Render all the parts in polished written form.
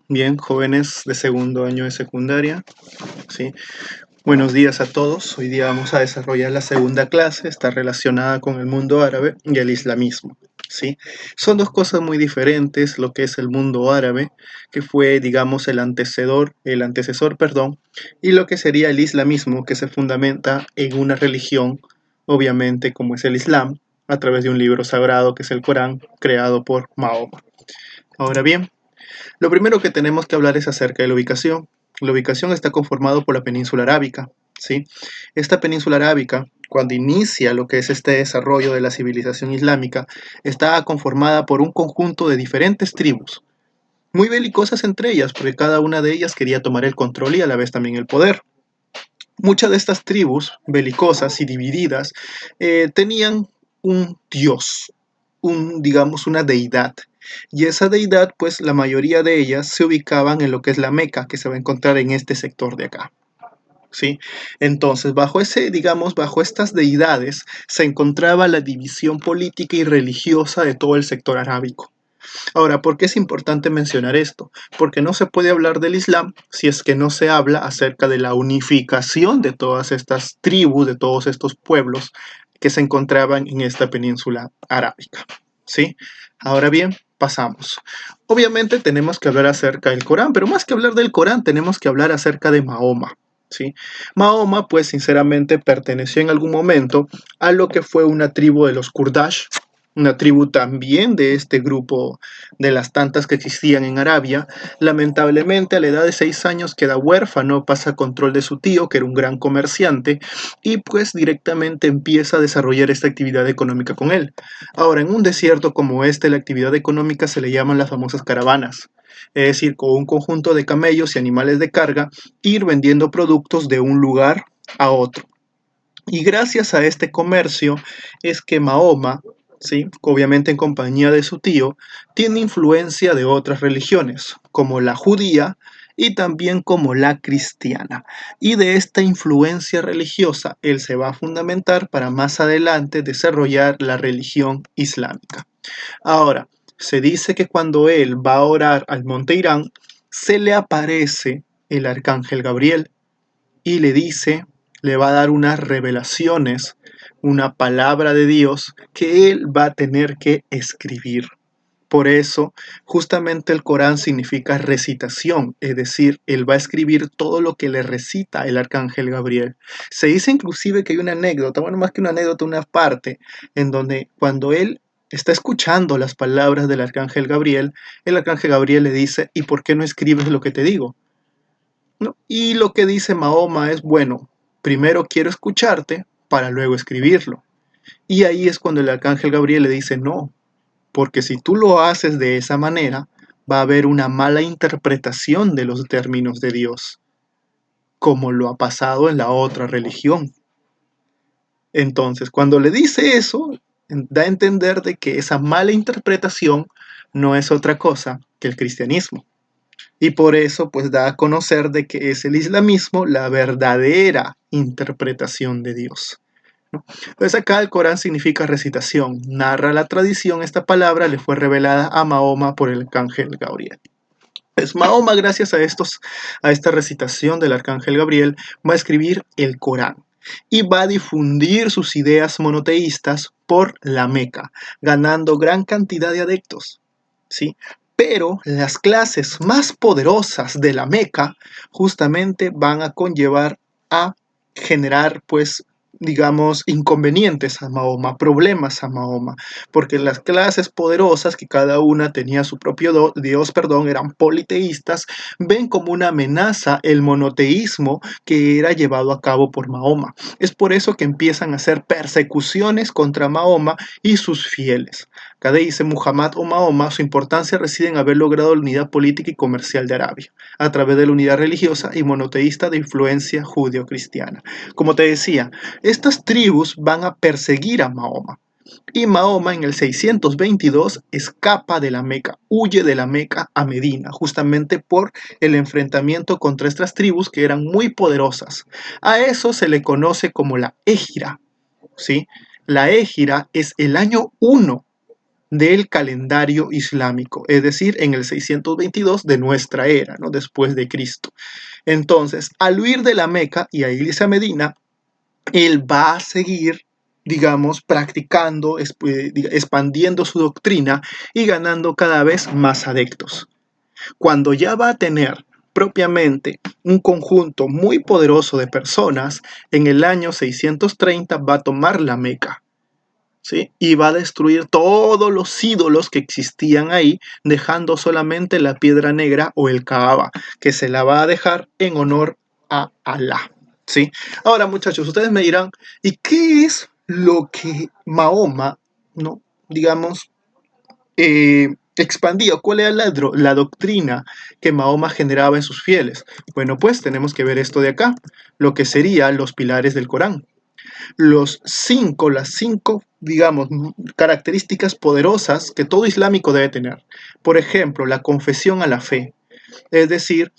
Bien, jóvenes de segundo año de secundaria, ¿sí? Buenos días a todos. Hoy día vamos a desarrollar la segunda clase, está relacionada con el mundo árabe y el islamismo, ¿sí? Son dos cosas muy diferentes, lo que es el mundo árabe, que fue, digamos, el antecesor, perdón, y lo que sería el islamismo, que se fundamenta en una religión, obviamente, como es el Islam, a través de un libro sagrado que es el Corán, creado por Mahoma. Ahora bien, lo primero que tenemos que hablar es acerca de la ubicación. La ubicación está conformado por la península arábica, ¿sí? Esta península arábica, cuando inicia lo que es este desarrollo de la civilización islámica, está conformada por un conjunto de diferentes tribus, muy belicosas entre ellas, porque cada una de ellas quería tomar el control y a la vez también el poder. Muchas de estas tribus belicosas y divididas tenían un dios, digamos, una deidad. Y esa deidad, pues la mayoría de ellas se ubicaban en lo que es la Meca, que se va a encontrar en este sector de acá. ¿Sí? Entonces, bajo estas deidades se encontraba la división política y religiosa de todo el sector arábico. Ahora, ¿por qué es importante mencionar esto? Porque no se puede hablar del Islam si es que no se habla acerca de la unificación de todas estas tribus, de todos estos pueblos que se encontraban en esta península arábica. ¿Sí? Ahora bien, pasamos. Obviamente tenemos que hablar acerca del Corán, pero más que hablar del Corán, tenemos que hablar acerca de Mahoma. ¿Sí? Mahoma, pues sinceramente, perteneció en algún momento a lo que fue una tribu de los Kurdash, una tribu también de este grupo de las tantas que existían en Arabia. Lamentablemente, a la edad de 6 años queda huérfano, pasa a control de su tío, que era un gran comerciante, y pues directamente empieza a desarrollar esta actividad económica con él. Ahora, en un desierto como este, la actividad económica se le llaman las famosas caravanas, es decir, con un conjunto de camellos y animales de carga, ir vendiendo productos de un lugar a otro. Y gracias a este comercio es que Mahoma, ¿sí? Obviamente en compañía de su tío, tiene influencia de otras religiones, como la judía y también como la cristiana. Y de esta influencia religiosa, él se va a fundamentar para más adelante desarrollar la religión islámica. Ahora, se dice que cuando él va a orar al monte Irán, se le aparece el arcángel Gabriel y le dice, le va a dar unas revelaciones, una palabra de Dios que él va a tener que escribir. Por eso, justamente el Corán significa recitación, es decir, él va a escribir todo lo que le recita el arcángel Gabriel. Se dice inclusive que hay una anécdota, bueno, más que una anécdota, una parte, en donde cuando él está escuchando las palabras del arcángel Gabriel, el arcángel Gabriel le dice, ¿y por qué no escribes lo que te digo? ¿No? Y lo que dice Mahoma es, bueno, primero quiero escucharte para luego escribirlo. Y ahí es cuando el arcángel Gabriel le dice, no, porque si tú lo haces de esa manera, va a haber una mala interpretación de los términos de Dios, como lo ha pasado en la otra religión. Entonces, cuando le dice eso, da a entender de que esa mala interpretación no es otra cosa que el cristianismo. Y por eso pues da a conocer de que es el islamismo la verdadera interpretación de Dios, ¿no? Entonces acá el Corán significa recitación. Narra la tradición, esta palabra le fue revelada a Mahoma por el arcángel Gabriel. Pues Mahoma, gracias a esta recitación del arcángel Gabriel, va a escribir el Corán y va a difundir sus ideas monoteístas por la Meca, ganando gran cantidad de adeptos. ¿Sí? Pero las clases más poderosas de la Meca justamente van a conllevar a generar, pues, digamos, inconvenientes a Mahoma, problemas a Mahoma, porque las clases poderosas, que cada una tenía su propio Dios, perdón, eran politeístas, ven como una amenaza el monoteísmo que era llevado a cabo por Mahoma. Es por eso que empiezan a hacer persecuciones contra Mahoma y sus fieles. Acá dice Muhammad o Mahoma, su importancia reside en haber logrado la unidad política y comercial de Arabia, a través de la unidad religiosa y monoteísta de influencia judeo-cristiana. Como te decía, estas tribus van a perseguir a Mahoma. Y Mahoma en el 622 escapa de la Meca, huye de la Meca a Medina, justamente por el enfrentamiento contra estas tribus que eran muy poderosas. A eso se le conoce como la Égira, ¿sí? La Égira es el año 1 del calendario islámico, es decir, en el 622 de nuestra era, ¿no? Después de Cristo. Entonces, al huir de la Meca y a irse a Medina, él va a seguir, digamos, practicando, expandiendo su doctrina y ganando cada vez más adeptos. Cuando ya va a tener propiamente un conjunto muy poderoso de personas, en el año 630 va a tomar la Meca, ¿sí? Y va a destruir todos los ídolos que existían ahí, dejando solamente la piedra negra o el Kaaba, que se la va a dejar en honor a Alá, ¿sí? Ahora, muchachos, ustedes me dirán, ¿y qué es lo que Mahoma, no, digamos, expandía? ¿Cuál era la doctrina que Mahoma generaba en sus fieles? Bueno, pues tenemos que ver esto de acá, lo que serían los pilares del Corán. Las cinco, digamos, características poderosas que todo islámico debe tener. Por ejemplo, la confesión a la fe. Es decir,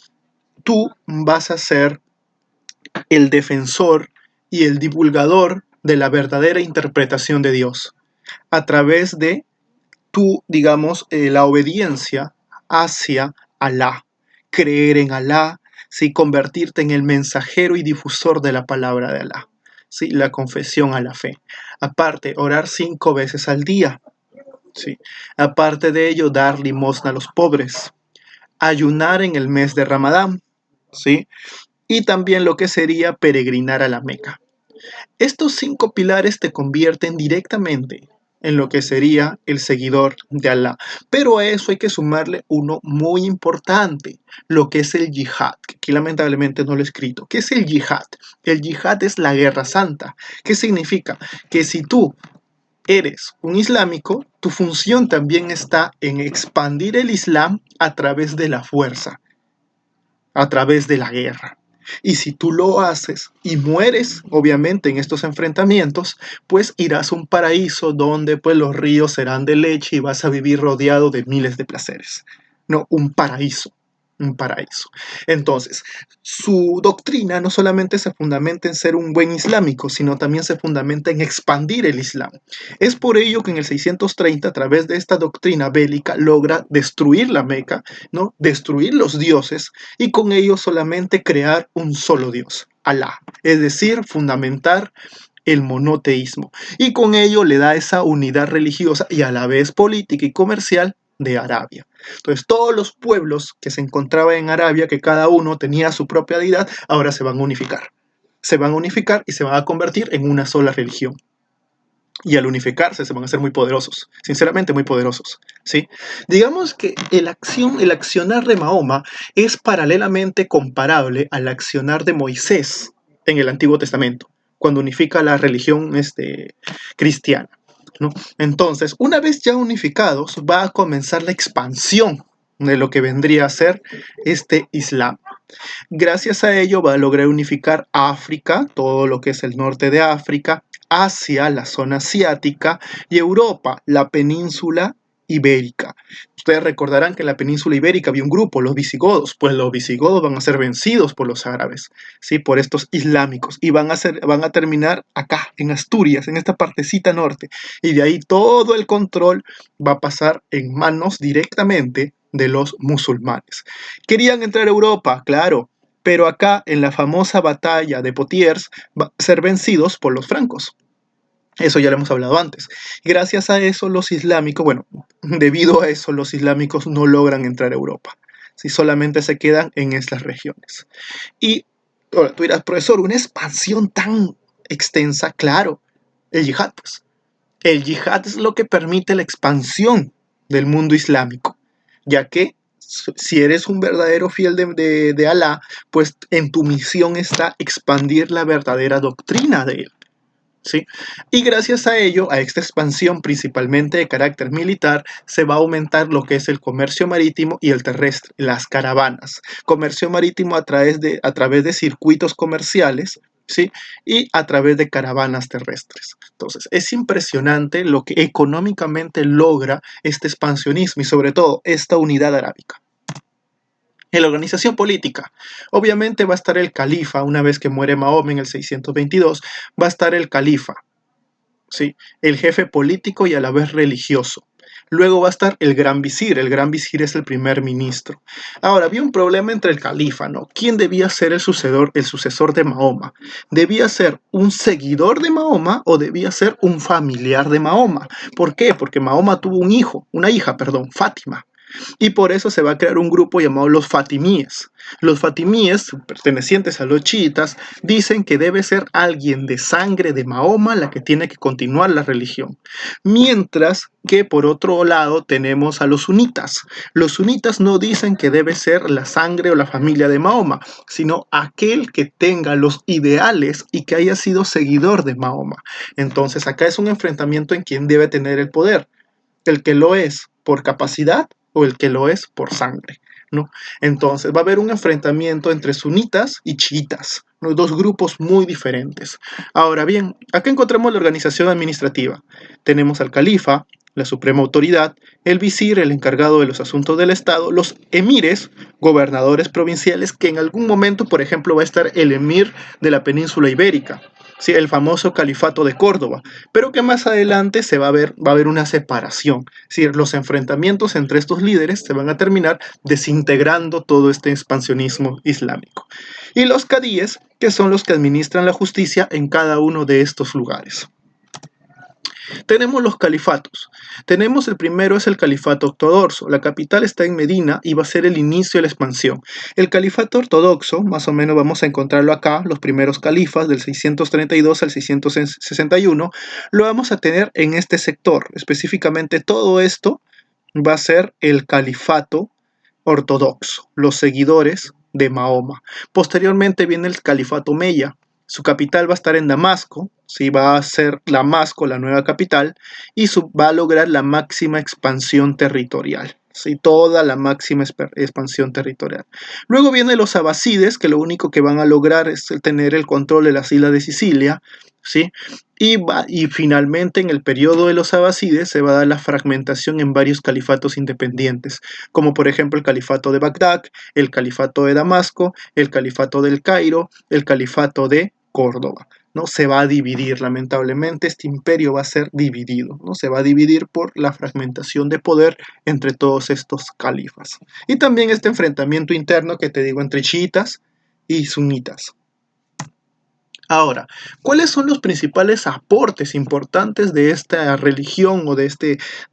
tú vas a ser el defensor y el divulgador de la verdadera interpretación de Dios a través de tu, digamos, la obediencia hacia Alá, creer en Alá, ¿sí? Convertirte en el mensajero y difusor de la palabra de Alá, ¿sí? La confesión a la fe. Aparte, orar 5 veces al día, ¿sí? Aparte de ello, dar limosna a los pobres, ayunar en el mes de Ramadán, ¿sí? Y también lo que sería peregrinar a la Meca. Estos 5 pilares te convierten directamente en lo que sería el seguidor de Alá. Pero a eso hay que sumarle uno muy importante, lo que es el yihad, que aquí lamentablemente no lo he escrito. ¿Qué es el yihad? El yihad es la guerra santa. ¿Qué significa? Que si tú eres un islámico, tu función también está en expandir el Islam a través de la fuerza, a través de la guerra. Y si tú lo haces y mueres, obviamente, en estos enfrentamientos, pues irás a un paraíso donde pues los ríos serán de leche y vas a vivir rodeado de miles de placeres. No, un paraíso, un paraíso. Entonces, su doctrina no solamente se fundamenta en ser un buen islámico, sino también se fundamenta en expandir el Islam. Es por ello que en el 630, a través de esta doctrina bélica, logra destruir la Meca, ¿no? Destruir los dioses y con ello solamente crear un solo Dios, Alá, es decir, fundamentar el monoteísmo. Y con ello le da esa unidad religiosa y a la vez política y comercial de Arabia. Entonces todos los pueblos que se encontraban en Arabia, que cada uno tenía su propia deidad, ahora se van a unificar. Se van a unificar y se van a convertir en una sola religión. Y al unificarse se van a hacer muy poderosos, sinceramente muy poderosos, ¿sí? Digamos que el accionar de Mahoma es paralelamente comparable al accionar de Moisés en el Antiguo Testamento, cuando unifica la religión cristiana, ¿no? Entonces, una vez ya unificados, va a comenzar la expansión de lo que vendría a ser este Islam. Gracias a ello va a lograr unificar África, todo lo que es el norte de África, Asia, la zona asiática, y Europa, la península ibérica. Ustedes recordarán que en la península ibérica había un grupo, los visigodos, pues los visigodos van a ser vencidos por los árabes, ¿sí? Por estos islámicos, y van a terminar acá, en Asturias, en esta partecita norte, y de ahí todo el control va a pasar en manos directamente de los musulmanes. ¿Querían entrar a Europa? Claro, pero acá en la famosa batalla de Poitiers va a ser vencidos por los francos. Eso ya lo hemos hablado antes. Gracias a eso los islámicos, bueno, debido a eso los islámicos no logran entrar a Europa, si solamente se quedan en estas regiones. Y ahora tú dirás, profesor, una expansión tan extensa, claro, el yihad, pues. El yihad es lo que permite la expansión del mundo islámico, ya que si eres un verdadero fiel de Alá, pues en tu misión está expandir la verdadera doctrina de él, ¿sí? Y gracias a ello, a esta expansión principalmente de carácter militar, se va a aumentar lo que es el comercio marítimo y el terrestre, las caravanas. Comercio marítimo a través de circuitos comerciales, ¿sí? Y a través de caravanas terrestres. Entonces, es impresionante lo que económicamente logra este expansionismo y sobre todo esta unidad arábica. En la organización política, obviamente va a estar el califa, una vez que muere Mahoma en el 622, va a estar el califa, ¿sí? El jefe político y a la vez religioso. Luego va a estar el gran visir. El gran visir es el primer ministro. Ahora, había un problema entre el califa, ¿no? ¿Quién debía ser el sucesor de Mahoma? ¿Debía ser un seguidor de Mahoma o debía ser un familiar de Mahoma? ¿Por qué? Porque Mahoma tuvo una hija, perdón, Fátima. Y por eso se va a crear un grupo llamado los Fatimíes. Los Fatimíes, pertenecientes a los chiitas, dicen que debe ser alguien de sangre de Mahoma la que tiene que continuar la religión. Mientras que por otro lado tenemos a los sunitas. Los sunitas no dicen que debe ser la sangre o la familia de Mahoma, sino aquel que tenga los ideales y que haya sido seguidor de Mahoma. Entonces acá es un enfrentamiento en quién debe tener el poder. El que lo es por capacidad o el que lo es por sangre, ¿no? Entonces va a haber un enfrentamiento entre sunitas y chiitas, ¿no? Dos grupos muy diferentes. Ahora bien, acá encontramos la organización administrativa. Tenemos al califa, la suprema autoridad, el visir, el encargado de los asuntos del Estado, los emires, gobernadores provinciales, que en algún momento, por ejemplo, va a estar el emir de la península ibérica, ¿sí? El famoso califato de Córdoba, pero que más adelante va a haber una separación. Es decir, los enfrentamientos entre estos líderes se van a terminar desintegrando todo este expansionismo islámico. Y los cadíes, que son los que administran la justicia en cada uno de estos lugares. Tenemos los califatos. Tenemos el primero es el califato ortodoxo. La capital está en Medina y va a ser el inicio de la expansión. El califato ortodoxo, más o menos vamos a encontrarlo acá, los primeros califas del 632 al 661, lo vamos a tener en este sector. Específicamente todo esto va a ser el califato ortodoxo, los seguidores de Mahoma. Posteriormente viene el califato Meya. Su capital va a estar en Damasco, ¿sí? Va a ser Damasco la nueva capital y va a lograr la máxima expansión territorial. ¿Sí? Toda la máxima expansión territorial. Luego vienen los abasides, que lo único que van a lograr es tener el control de las islas de Sicilia, ¿sí? Y finalmente en el periodo de los abasides se va a dar la fragmentación en varios califatos independientes, como por ejemplo el califato de Bagdad, el califato de Damasco, el califato del Cairo, el califato de Córdoba. ¿No? Se va a dividir, lamentablemente, este imperio va a ser dividido, ¿no? Se va a dividir por la fragmentación de poder entre todos estos califas. Y también este enfrentamiento interno que te digo entre chiitas y sunitas. Ahora, ¿cuáles son los principales aportes importantes de esta religión o de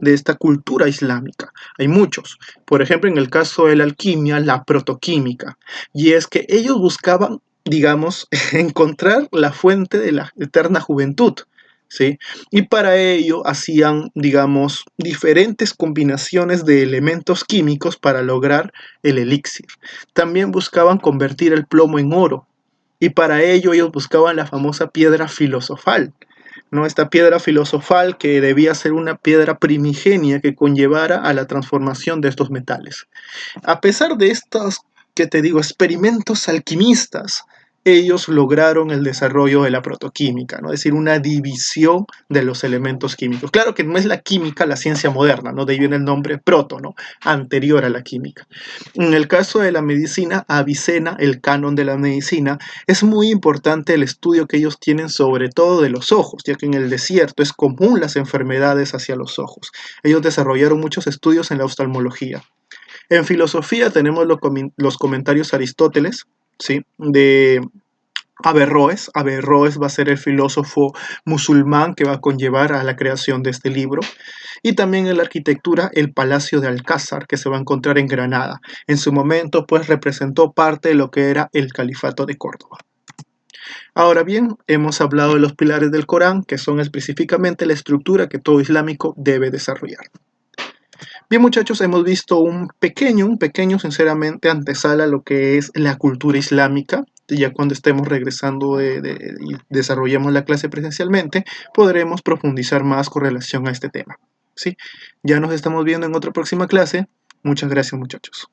esta cultura islámica? Hay muchos. Por ejemplo, en el caso de la alquimia, la protoquímica. Y es que ellos buscaban, digamos, encontrar la fuente de la eterna juventud. ¿Sí? Y para ello hacían, digamos, diferentes combinaciones de elementos químicos para lograr el elixir. También buscaban convertir el plomo en oro, y para ello ellos buscaban la famosa piedra filosofal, ¿no? Esta piedra filosofal que debía ser una piedra primigenia que conllevara a la transformación de estos metales. A pesar de estos, que te digo, experimentos alquimistas, ellos lograron el desarrollo de la protoquímica, ¿no? Es decir, una división de los elementos químicos. Claro que no es la química la ciencia moderna, ¿no? De ahí viene el nombre proto, ¿no? Anterior a la química. En el caso de la medicina, Avicena, el canon de la medicina, es muy importante el estudio que ellos tienen sobre todo de los ojos, ya que en el desierto es común las enfermedades hacia los ojos. Ellos desarrollaron muchos estudios en la oftalmología. En filosofía tenemos los comentarios Aristóteles, ¿sí? De Averroes. Averroes va a ser el filósofo musulmán que va a conllevar a la creación de este libro. Y también en la arquitectura, el Palacio de Alcázar, que se va a encontrar en Granada. En su momento, pues, representó parte de lo que era el Califato de Córdoba. Ahora bien, hemos hablado de los pilares del Corán, que son específicamente la estructura que todo islámico debe desarrollar. Bien, muchachos, hemos visto un pequeño, sinceramente, antesala a lo que es la cultura islámica. Ya cuando estemos regresando y desarrollemos la clase presencialmente, podremos profundizar más con relación a este tema. ¿Sí? Ya nos estamos viendo en otra próxima clase. Muchas gracias, muchachos.